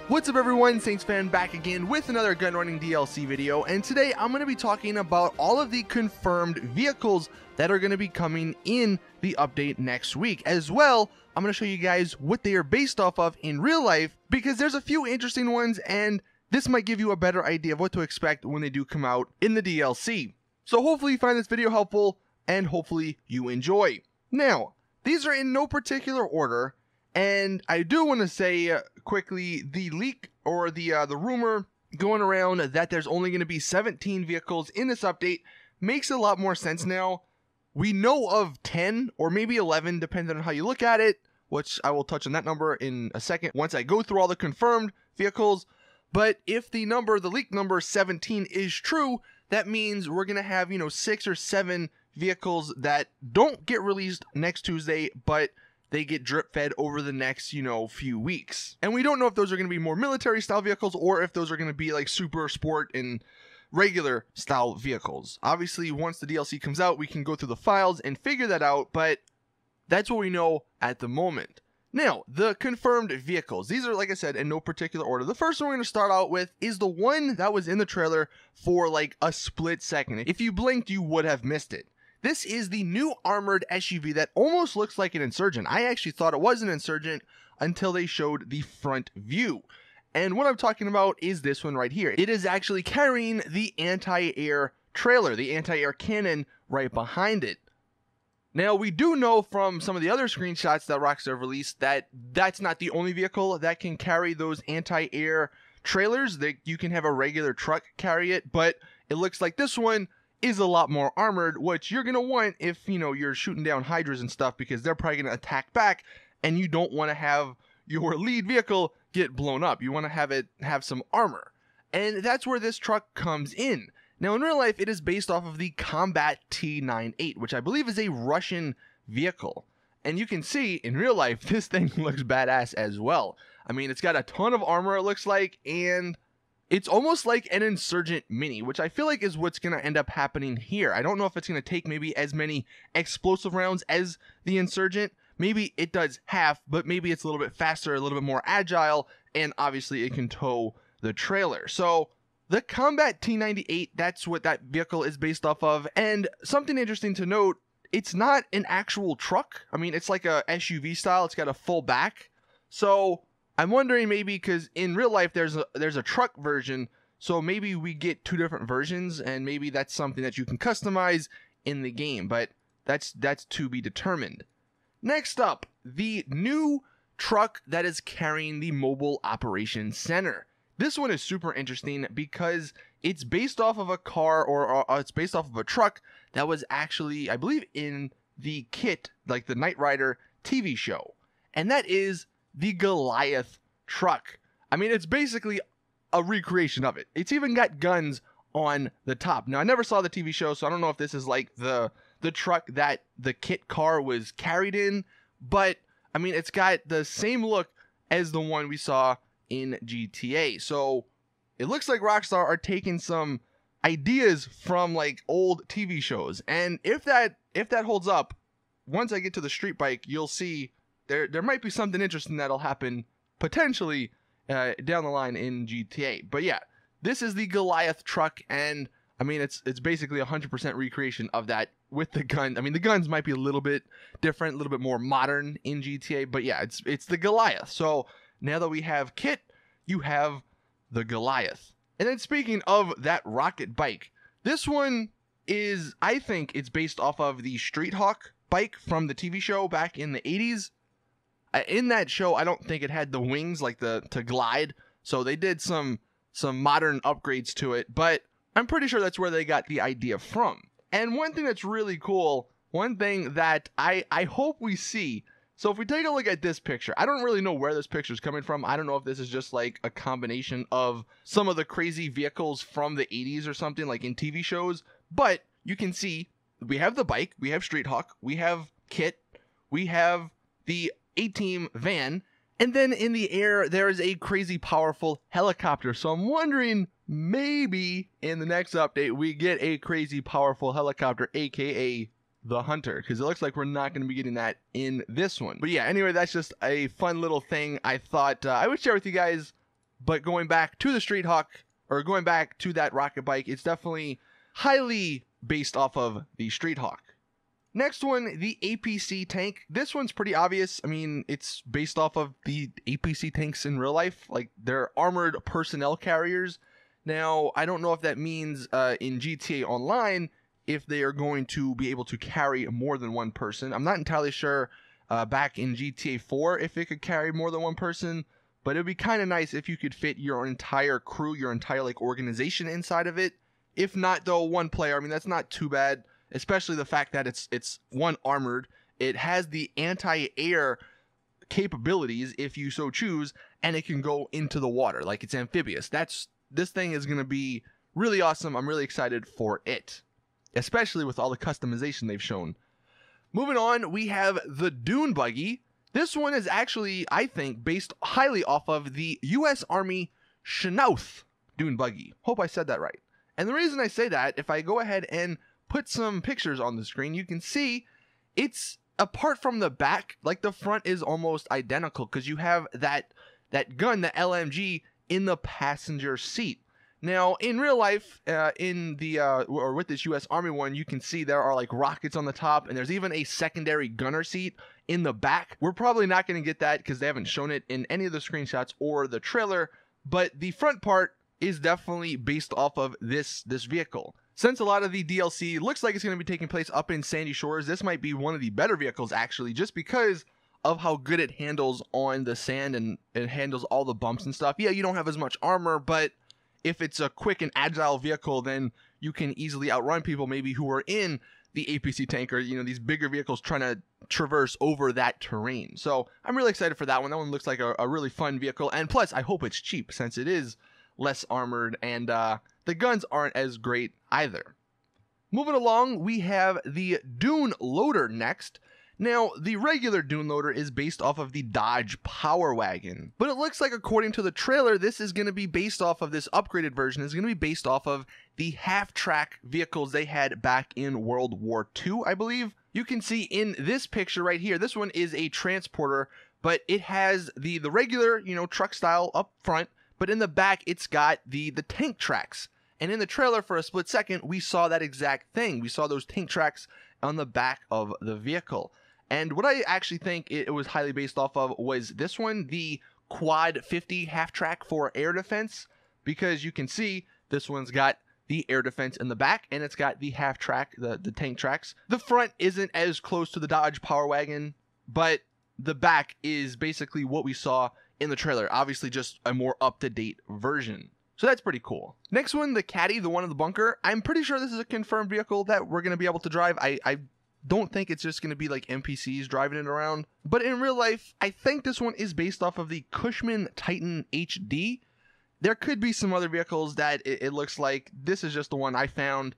What's up everyone, Saintsfan back again with another Gunrunning DLC video, and today I'm going to be talking about all of the confirmed vehicles that are going to be coming in the update next week. As well, I'm going to show you guys what they are based off of in real life, because there's a few interesting ones, and this might give you a better idea of what to expect when they do come out in the DLC. So hopefully you find this video helpful, and hopefully you enjoy. Now, these are in no particular order, and I do want to say quickly, the leak or the rumor going around that there's only going to be 17 vehicles in this update makes a lot more sense now. We know of 10 or maybe 11 depending on how you look at it, which I will touch on that number in a second once I go through all the confirmed vehicles. But if the leak number 17 is true, that means we're going to have, 6 or 7 vehicles that don't get released next Tuesday, but they get drip fed over the next, few weeks. And we don't know if those are going to be more military style vehicles or if those are going to be like super sport and regular style vehicles. Obviously, once the DLC comes out, we can go through the files and figure that out, but that's what we know at the moment. Now, the confirmed vehicles. These are, like I said, in no particular order. The first one we're going to start out with is the one that was in the trailer for like a split second. If you blinked, you would have missed it. This is the new armored SUV that almost looks like an Insurgent. I actually thought it was an Insurgent until they showed the front view. And what I'm talking about is this one right here. It is actually carrying the anti-air trailer, the anti-air cannon right behind it. Now, we do know from some of the other screenshots that Rockstar released that that's not the only vehicle that can carry those anti-air trailers. That you can have a regular truck carry it, but it looks like this one is a lot more armored, which you're going to want if, you're shooting down Hydras and stuff, because they're probably going to attack back, and you don't want to have your lead vehicle get blown up. You want to have it have some armor. And that's where this truck comes in. Now, in real life, it is based off of the Combat T98, which I believe is a Russian vehicle. And you can see, in real life, this thing looks badass as well. I mean, it's got a ton of armor, it looks like, and it's almost like an Insurgent Mini, which I feel like is what's going to end up happening here. I don't know if it's going to take maybe as many explosive rounds as the Insurgent. Maybe it does half, but maybe it's a little bit faster, a little bit more agile, and obviously it can tow the trailer. So the Combat T98, that's what that vehicle is based off of. And something interesting to note, it's not an actual truck. I mean, it's like a SUV style. It's got a full back. So I'm wondering maybe because in real life there's a truck version, so maybe we get two different versions, and maybe that's something that you can customize in the game, but that's to be determined. Next up, the new truck that is carrying the Mobile Operations Center. This one is super interesting because it's based off of a car, or it's based off of a truck that was actually, I believe, in the kit, like the Knight Rider TV show, and that is the Goliath Truck. I mean, it's basically a recreation of it. It's even got guns on the top. Now, I never saw the TV show, so I don't know if this is like the truck that the kit car was carried in, but I mean, it's got the same look as the one we saw in GTA. So it looks like Rockstar are taking some ideas from like old TV shows, and if that holds up, once I get to the street bike, you'll see there might be something interesting that'll happen potentially down the line in GTA. But yeah, this is the Goliath Truck, and I mean, it's basically 100% recreation of that with the gun. I mean, the guns might be a little bit different, a little bit more modern in GTA, but yeah, it's the Goliath. So now that we have Kit, you have the Goliath. And then speaking of that rocket bike, this one is, I think it's based off of the Street Hawk bike from the TV show back in the 80s. In that show, I don't think it had the wings like to glide, so they did some modern upgrades to it, but I'm pretty sure that's where they got the idea from. And one thing that's really cool, one thing that I hope we see, so if we take a look at this picture, I don't really know where this picture is coming from. I don't know if this is just like a combination of some of the crazy vehicles from the 80s or something like in TV shows, but you can see we have the bike, we have Street Hawk, we have Kit, we have the A-Team van, and then in the air there is a crazy powerful helicopter. So I'm wondering, maybe in the next update we get a crazy powerful helicopter, aka the Hunter, because it looks like we're not going to be getting that in this one. But yeah, anyway, that's just a fun little thing I thought I would share with you guys but going back to the Street Hawk, or going back to that rocket bike, it's definitely highly based off of the Street Hawk. Next one, the APC Tank. This one's pretty obvious. I mean, it's based off of the APC tanks in real life. Like, they're armored personnel carriers. Now, I don't know if that means in GTA Online if they are going to be able to carry more than one person. I'm not entirely sure back in GTA 4 if it could carry more than one person, but it would be kind of nice if you could fit your entire crew, your entire like organization inside of it. If not, though, one player, I mean, that's not too bad, especially the fact that it's one armored. It has the anti-air capabilities if you so choose, and it can go into the water, like it's amphibious. This thing is going to be really awesome. I'm really excited for it, especially with all the customization they've shown. Moving on, we have the Dune Buggy. This one is actually, I think, based highly off of the U.S. Army Chinook Dune Buggy. Hope I said that right. And the reason I say that, if I go ahead and put some pictures on the screen, you can see it's, apart from the back, like the front is almost identical, because you have that gun, the LMG, in the passenger seat. Now, in real life, in the or with this U.S. Army one, you can see there are like rockets on the top, and there's even a secondary gunner seat in the back. We're probably not going to get that because they haven't shown it in any of the screenshots or the trailer, but the front part is definitely based off of this vehicle. Since a lot of the DLC looks like it's going to be taking place up in Sandy Shores, this might be one of the better vehicles actually, just because of how good it handles on the sand and it handles all the bumps and stuff. Yeah, you don't have as much armor, but if it's a quick and agile vehicle, then you can easily outrun people maybe who are in the APC tank or, you know, these bigger vehicles trying to traverse over that terrain. So I'm really excited for that one. That one looks like a really fun vehicle. And plus, I hope it's cheap since it is less armored and the guns aren't as great either. Moving along, we have the Dune Loader next. Now, the regular Dune Loader is based off of the Dodge Power Wagon, but it looks like, according to the trailer, this is going to be based off of, this upgraded version is going to be based off of the half-track vehicles they had back in World War II, I believe. You can see in this picture right here, this one is a transporter, but it has the regular, you know, truck style up front, but in the back, it's got the tank tracks. And in the trailer, for a split second, we saw that exact thing. We saw those tank tracks on the back of the vehicle. And what I actually think it was highly based off of was this one, the Quad 50 half track for air defense, because you can see this one's got the air defense in the back and it's got the half track, the tank tracks. The front isn't as close to the Dodge Power Wagon, but the back is basically what we saw in the trailer, obviously just a more up-to-date version. So that's pretty cool. Next one, the Caddy, the one in the bunker. I'm pretty sure this is a confirmed vehicle that we're going to be able to drive. I don't think it's just going to be like NPCs driving it around. But in real life, I think this one is based off of the Cushman Titan HD. There could be some other vehicles that it looks like. This is just the one I found.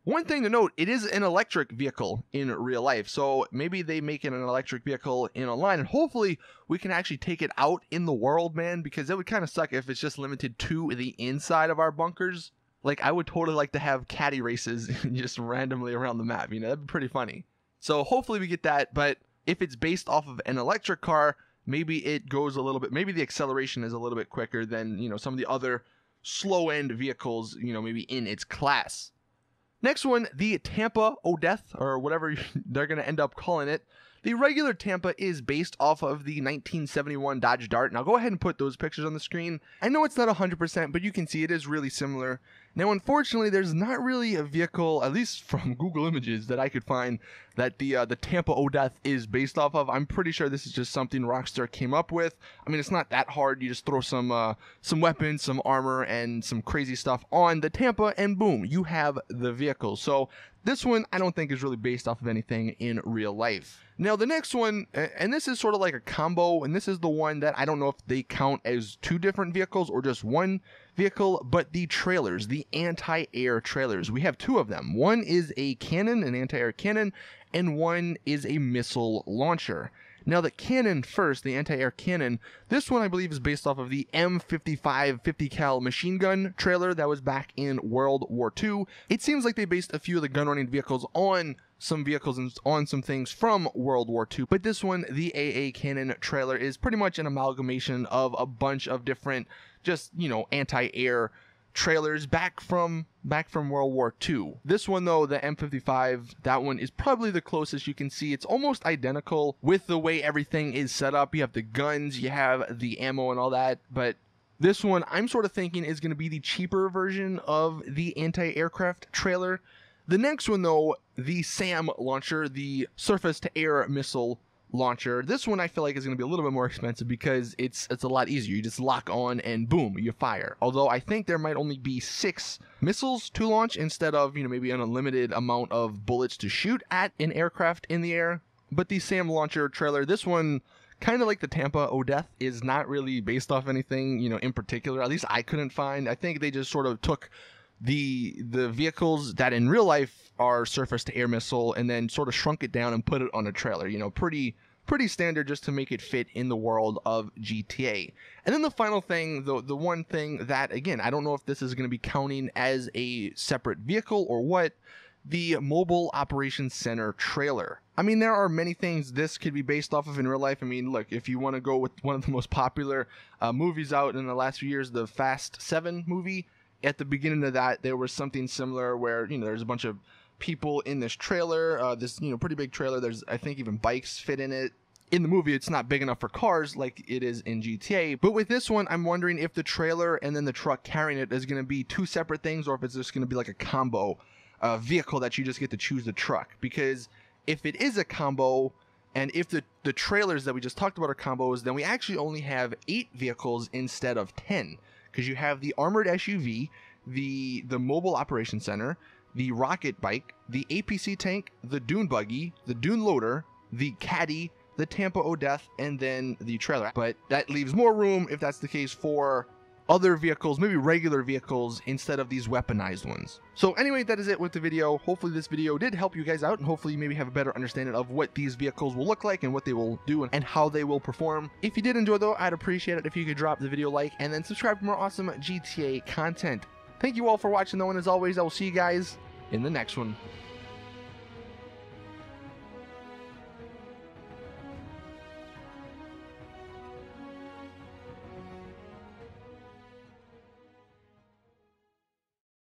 One thing to note, it is an electric vehicle in real life. So maybe they make it an electric vehicle in online, and hopefully we can actually take it out in the world, man, because it would kind of suck if it's just limited to the inside of our bunkers. Like, I would totally like to have caddy races just randomly around the map, you know, that'd be pretty funny. So hopefully we get that, but if it's based off of an electric car, maybe it goes a little bit, maybe the acceleration is a little bit quicker than, you know, some of the other slow-end vehicles, you know, maybe in its class. Next one, the Tampa Odeth, or whatever they're going to end up calling it. The regular Tampa is based off of the 1971 Dodge Dart. Now go ahead and put those pictures on the screen. I know it's not 100%, but you can see it is really similar. Now, unfortunately, there's not really a vehicle, at least from Google Images, that I could find that the Tampa Odeth is based off of. I'm pretty sure this is just something Rockstar came up with. I mean, it's not that hard. You just throw some weapons, some armor, and some crazy stuff on the Tampa, and boom, you have the vehicle. So this one, I don't think is really based off of anything in real life. Now, the next one, and this is sort of like a combo, and this is the one that I don't know if they count as two different vehicles or just one vehicle, but the trailers, the anti-air trailers. We have two of them. One is a cannon, an anti-air cannon, and one is a missile launcher. Now the cannon first, the anti-air cannon, this one I believe is based off of the M55 50 cal machine gun trailer that was back in World War II. It seems like they based a few of the gunrunning vehicles on some vehicles and on some things from World War II, but this one, the AA cannon trailer, is pretty much an amalgamation of a bunch of different, just, you know, anti-air trailers back from World War II. This one though, the M55, that one is probably the closest you can see. It's almost identical with the way everything is set up. You have the guns, you have the ammo and all that, but this one I'm sort of thinking is going to be the cheaper version of the anti-aircraft trailer. The next one though, the SAM launcher, the surface-to-air missile launcher, this one I feel like is going to be a little bit more expensive because it's a lot easier. You just lock on and boom, you fire. Although I think there might only be 6 missiles to launch instead of, you know, maybe an unlimited amount of bullets to shoot at an aircraft in the air. But the SAM launcher trailer, this one, kind of like the Tampa Death, is not really based off anything, you know, in particular. At least I couldn't find. I think they just sort of took the vehicles that in real life are surface to air missile and then sort of shrunk it down and put it on a trailer. You know, pretty standard just to make it fit in the world of GTA. And then the final thing, the one thing that, again, I don't know if this is going to be counting as a separate vehicle or what, the Mobile Operations Center trailer. I mean, there are many things this could be based off of in real life. I mean, look, if you want to go with one of the most popular movies out in the last few years, the Fast 7 movie, at the beginning of that, there was something similar where, you know, there's a bunch of people in this trailer, this, you know, pretty big trailer. There's, I think, even bikes fit in it. In the movie, it's not big enough for cars like it is in GTA. But with this one, I'm wondering if the trailer and then the truck carrying it is going to be 2 separate things, or if it's just going to be like a combo vehicle that you just get to choose the truck. Because if it is a combo, and if the trailers that we just talked about are combos, then we actually only have 8 vehicles instead of 10. Because you have the armored SUV, the Mobile Operations Center, the rocket bike, the APC Tank, the Dune Buggy, the Dune Loader, the Caddy, the Tampa Death, and then the trailer. But that leaves more room, if that's the case, for other vehicles, maybe regular vehicles instead of these weaponized ones. So anyway, that is it with the video. Hopefully this video did help you guys out, and hopefully you maybe have a better understanding of what these vehicles will look like and what they will do and how they will perform. If you did enjoy though, I'd appreciate it if you could drop the video a like and then subscribe for more awesome GTA content. Thank you all for watching though, and as always, I will see you guys in the next one.